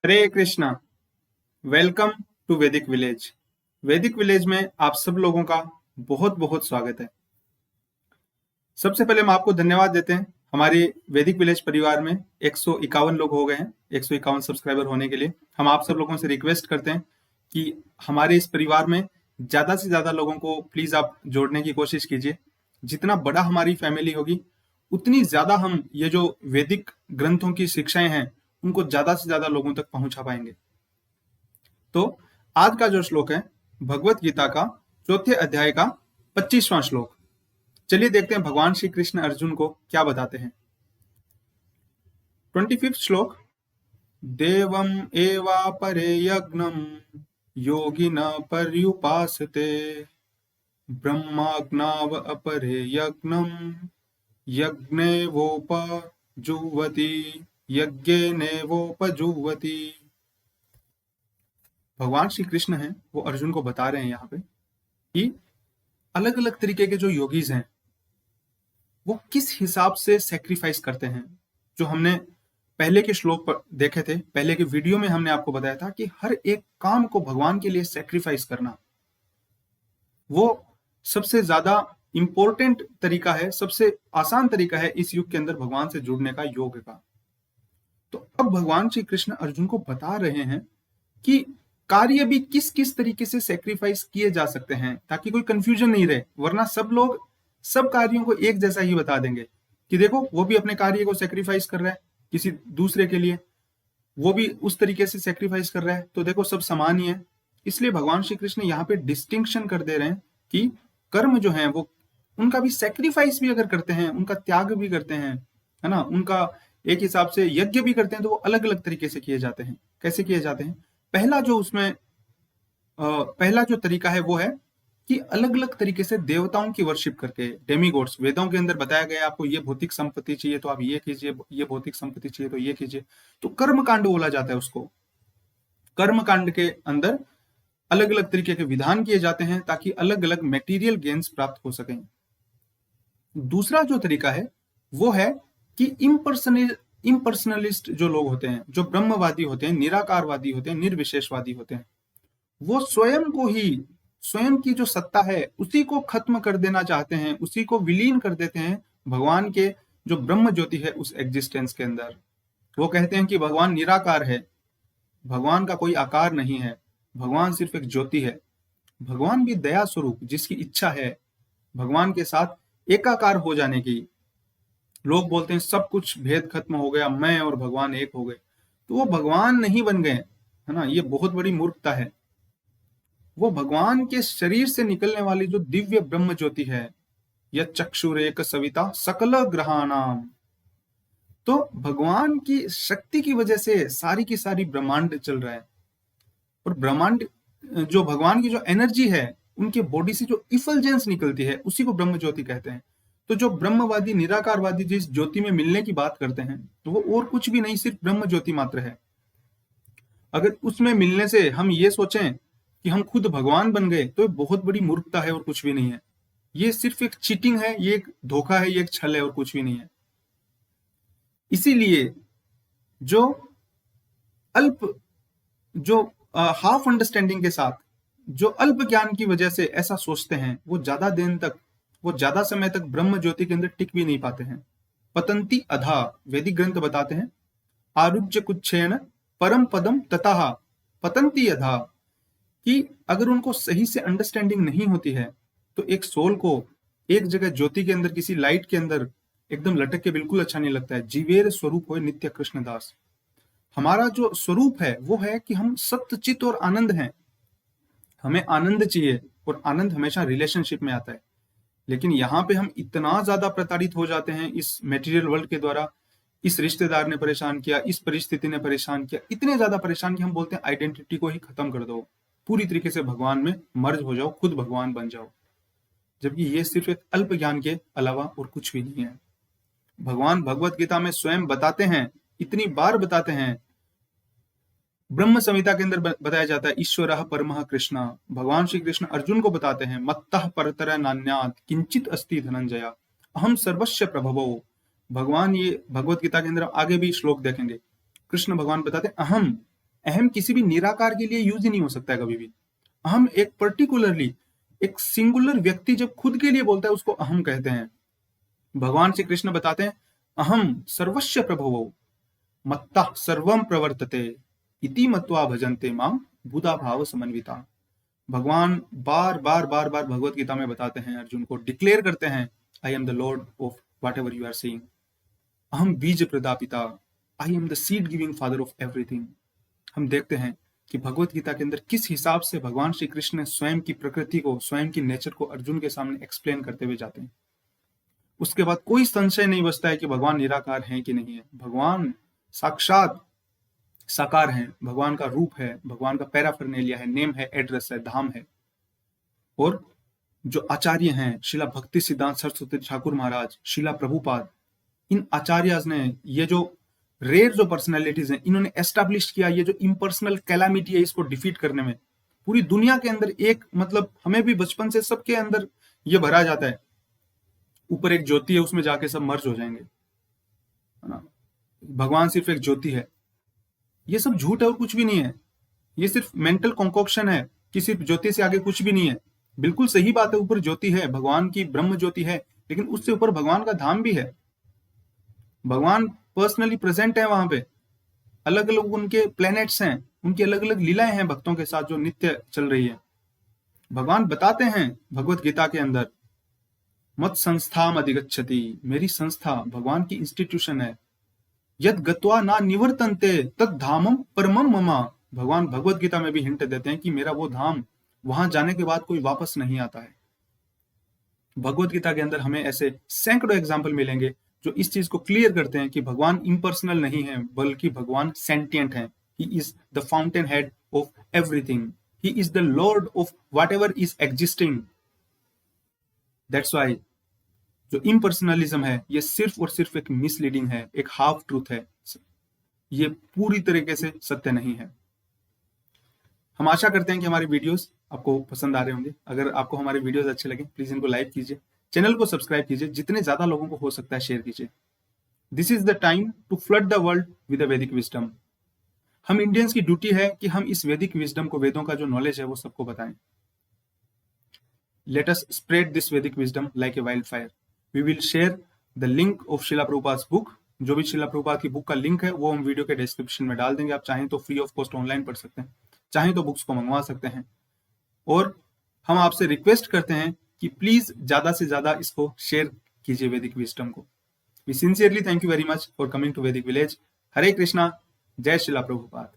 Hare Krishna. Welcome to Vedic village. वैदिक village में आप सब लोगों का बहुत बहुत स्वागत है। सबसे पहले हम आपको धन्यवाद देते हैं। हमारे वैदिक विलेज परिवार में 151 लोग हो गए हैं। 151 सब्सक्राइबर होने के लिए हम आप सब लोगों से रिक्वेस्ट करते हैं कि हमारे इस परिवार में ज्यादा से ज्यादा लोगों को प्लीज आप जोड़ने की कोशिश कीजिए। जितना बड़ा हमारी फैमिली होगी उतनी ज्यादा हम ये जो वैदिक ग्रंथों की शिक्षाएं हैं उनको ज्यादा से ज्यादा लोगों तक पहुंचा पाएंगे। तो आज का जो श्लोक है भगवत गीता का चौथे अध्याय का 25वां श्लोक। चलिए देखते हैं भगवान श्री कृष्ण अर्जुन को क्या बताते हैं। 25वां श्लोक। देवम एवापरे यज्ञम योगिन पर्युपासते ब्रह्माग्नाव अपरे यज्ञम यज्ञेवोपजुह्वति यज्ञेनेवोपजुह्वति। भगवान श्री कृष्ण हैं वो अर्जुन को बता रहे हैं यहाँ पे कि अलग अलग तरीके के जो योगीज हैं वो किस हिसाब से सेक्रीफाइस करते हैं। जो हमने पहले के श्लोक पर देखे थे, पहले के वीडियो में हमने आपको बताया था कि हर एक काम को भगवान के लिए सेक्रीफाइस करना वो सबसे ज्यादा इंपॉर्टेंट तरीका है, सबसे आसान तरीका है इस युग के अंदर भगवान से जुड़ने का, योग का। तो अब भगवान श्री कृष्ण अर्जुन को बता रहे हैं कि कार्य भी किस किस तरीके से सेक्रीफाइस किए जा सकते हैं, ताकि कोई कंफ्यूजन नहीं रहे। वरना सब लोग सब कार्यों को एक जैसा ही बता देंगे कि देखो वो भी अपने कार्य को सेक्रीफाइस कर रहा है किसी दूसरे के लिए, वो भी उस तरीके से सेक्रीफाइस कर रहा है, तो देखो सब समान ही है। इसलिए भगवान श्री कृष्ण यहाँ पे डिस्टिंक्शन कर दे रहे हैं कि कर्म जो है वो उनका भी सेक्रीफाइस भी अगर करते हैं, उनका त्याग भी करते हैं, है ना, उनका एक हिसाब से यज्ञ भी करते हैं, तो वो अलग अलग तरीके से किए जाते हैं। कैसे किए जाते हैं? पहला जो तरीका है वो है कि अलग अलग तरीके से देवताओं की वर्शिप करके, डेमीगॉड्स। वेदों के अंदर बताया गया आपको ये भौतिक संपत्ति चाहिए तो आप ये कीजिए, ये भौतिक संपत्ति चाहिए तो ये कीजिए। तो कर्म कांड बोला जाता है उसको। कर्म कांड के अंदर अलग अलग तरीके के विधान किए जाते हैं ताकि अलग अलग मेटीरियल गेन्स प्राप्त हो सकें। दूसरा जो तरीका है वो है कि इम्पर्सनलिस्ट जो लोग होते हैं, जो ब्रह्मवादी होते हैं, निराकारवादी होते हैं, निर्विशेषवादी होते हैं, वो स्वयं की जो सत्ता है उसी को खत्म कर देना चाहते हैं, उसी को विलीन कर देते हैं भगवान के जो ब्रह्म ज्योति है उस एग्जिस्टेंस के अंदर। वो कहते हैं कि भगवान निराकार है, भगवान का कोई आकार नहीं है, भगवान सिर्फ एक ज्योति है। भगवान भी दया स्वरूप, जिसकी इच्छा है भगवान के साथ एकाकार हो जाने की। लोग बोलते हैं सब कुछ भेद खत्म हो गया, मैं और भगवान एक हो गए, तो वो भगवान नहीं बन गए, है ना। ये बहुत बड़ी मूर्खता है। वो भगवान के शरीर से निकलने वाली जो दिव्य ब्रह्म ज्योति है, यह चक्षुरेक सविता सकल ग्रहाणाम। तो भगवान की शक्ति की वजह से सारी की सारी ब्रह्मांड चल रहा है। और ब्रह्मांड जो भगवान की जो एनर्जी है, उनके बॉडी से जो इफल्जेंस निकलती है उसी को ब्रह्म ज्योति कहते हैं। तो जो ब्रह्मवादी निराकारवादी जिस ज्योति में मिलने की बात करते हैं, तो वो और कुछ भी नहीं, सिर्फ ब्रह्म ज्योति मात्र है। अगर उसमें मिलने से हम ये सोचें कि हम खुद भगवान बन गए, तो ये बहुत बड़ी मूर्खता है और कुछ भी नहीं है। ये सिर्फ एक चीटिंग है, ये एक धोखा है, ये एक छल है और कुछ भी नहीं है। इसीलिए जो अल्प जो हाफ अंडरस्टैंडिंग के साथ, जो अल्प ज्ञान की वजह से ऐसा सोचते हैं, वो ज्यादा समय तक ब्रह्म ज्योति के अंदर टिक भी नहीं पाते हैं। पतंती अधा, वैदिक ग्रंथ बताते हैं, आरुज्य कुच्छेन परम पदम तथा पतंती अधा, कि अगर उनको सही से अंडरस्टैंडिंग नहीं होती है तो एक सोल को एक जगह ज्योति के अंदर, किसी लाइट के अंदर एकदम लटक के बिल्कुल अच्छा नहीं लगता है। जीवेर स्वरूप हो नित्य कृष्णदास। हमारा जो स्वरूप है वो है कि हम सत्य, चित और आनंद हैं। हमें आनंद चाहिए और आनंद हमेशा रिलेशनशिप में आता है। लेकिन यहाँ पे हम इतना ज्यादा प्रताड़ित हो जाते हैं इस मेटीरियल वर्ल्ड के द्वारा। इस रिश्तेदार ने परेशान किया, इस परिस्थिति ने परेशान किया, इतने ज्यादा परेशान कि हम बोलते हैं आइडेंटिटी को ही खत्म कर दो, पूरी तरीके से भगवान में मर्ज हो जाओ, खुद भगवान बन जाओ। जबकि ये सिर्फ एक अल्प ज्ञान के अलावा और कुछ भी नहीं है। भगवान भगवत गीता में स्वयं बताते हैं, इतनी बार बताते हैं, ब्रह्म संहिता के अंदर बताया जाता है, ईश्वरः परमः कृष्ण। भगवान श्री कृष्ण अर्जुन को बताते हैं, मत्तः परतर नान्यात् किंचित अस्ति धनंजय अहम सर्वस्य प्रभवो। भगवान, ये भगवत गीता के अंदर आगे भी श्लोक देखेंगे, कृष्ण भगवान बताते हैं अहम, अहम किसी भी निराकार के लिए यूज ही नहीं हो सकता है कभी भी। अहम एक पर्टिकुलरली एक सिंगुलर व्यक्ति जब खुद के लिए बोलता है उसको अहम कहते हैं। भगवान श्री कृष्ण बताते हैं अहम सर्वस्य प्रभवो मत्ता सर्वम प्रवर्तते इति मत्वा भजन्ते माम भूता भाव समन्विता। भगवान बार बार बार बार भगवत गीता में बताते हैं, अर्जुन को डिक्लेयर करते हैं, I am the lord of whatever you are seeing, अहम बीज प्रदापिता, I am the seed giving father of everything. हम देखते हैं कि भगवत गीता के अंदर किस हिसाब से भगवान श्री कृष्ण ने स्वयं की प्रकृति को, स्वयं की नेचर को अर्जुन के सामने एक्सप्लेन करते हुए जाते हैं। उसके बाद कोई संशय नहीं बचता है कि भगवान निराकार हैं कि नहीं है। भगवान साक्षात साकार हैं, भगवान का रूप है, भगवान का पैराफर्नेलिया है, नेम है, एड्रेस है, धाम है। और जो आचार्य हैं, शिला भक्ति सिद्धांत सरस्वती ठाकुर महाराज, शिला प्रभुपाद, इन आचार्यज ने ये जो रेयर जो पर्सनैलिटीज हैं, इन्होंने एस्टैब्लिश किया ये जो इम्पर्सनल कैलामिटी है इसको डिफीट करने में। पूरी दुनिया के अंदर एक मतलब हमें भी बचपन से सबके अंदर ये भरा जाता है, ऊपर एक ज्योति है उसमें जाके सब मर्ज हो जाएंगे, है ना, भगवान सिर्फ एक ज्योति है। ये सब झूठ है और कुछ भी नहीं है, ये सिर्फ मेंटल कॉन्कॉक्शन है कि सिर्फ ज्योति से आगे कुछ भी नहीं है। बिल्कुल सही बात है, ऊपर ज्योति है, भगवान की ब्रह्म ज्योति है, लेकिन उससे ऊपर भगवान का धाम भी है। भगवान पर्सनली प्रेजेंट है वहां पे, अलग अलग उनके प्लैनेट्स हैं, उनकी अलग अलग लीलाएं हैं भक्तों के साथ जो नित्य चल रही है। भगवान बताते हैं भगवत गीता के अंदर, मत संस्थाम अधिगच्छति, मेरी संस्था भगवान की इंस्टीट्यूशन है, यद गत्वा ना निवर्तन्ते तद धामम परमम ममा। भगवान भगवत गीता में भी हिंट देते हैं कि मेरा वो धाम, वहां जाने के बाद कोई वापस नहीं आता है। भगवत गीता के अंदर हमें ऐसे सैकड़ों एग्जाम्पल मिलेंगे जो इस चीज को क्लियर करते हैं कि भगवान इम्पर्सनल नहीं है, बल्कि भगवान सेंटिएंट है। He is the fountain head of everything, he is the lord of what ever is existing. That's why जो इम्पर्सनलिज्म है ये सिर्फ और सिर्फ एक मिसलीडिंग है, एक हाफ ट्रूथ है, ये पूरी तरीके से सत्य नहीं है। हम आशा करते हैं कि हमारे वीडियोस आपको पसंद आ रहे होंगे। अगर आपको हमारे वीडियोस अच्छे लगे प्लीज इनको लाइक कीजिए, चैनल को सब्सक्राइब कीजिए, जितने ज्यादा लोगों को हो सकता है शेयर कीजिए। This is the time to flood the world with the Vedic wisdom. हम इंडियंस की ड्यूटी है कि हम इस वैदिक विजडम को, वेदों का जो नॉलेज है वो सबको बताएं। Let us spread this Vedic wisdom like a wild fire. We will share the link of Srila Prabhupada book, जो भी शिला प्रभुपाद की बुक का लिंक है वो हम वीडियो के डिस्क्रिप्शन में डाल देंगे। आप चाहें तो फ्री ऑफ कॉस्ट ऑनलाइन पढ़ सकते हैं, चाहें तो बुक्स को मंगवा सकते हैं। और हम आपसे रिक्वेस्ट करते हैं कि प्लीज ज्यादा से ज्यादा इसको शेयर कीजिए वैदिक विजडम को। We sincerely thank you very much for coming to Vedic village. Hare Krishna, जय शिला प्रभुपाद।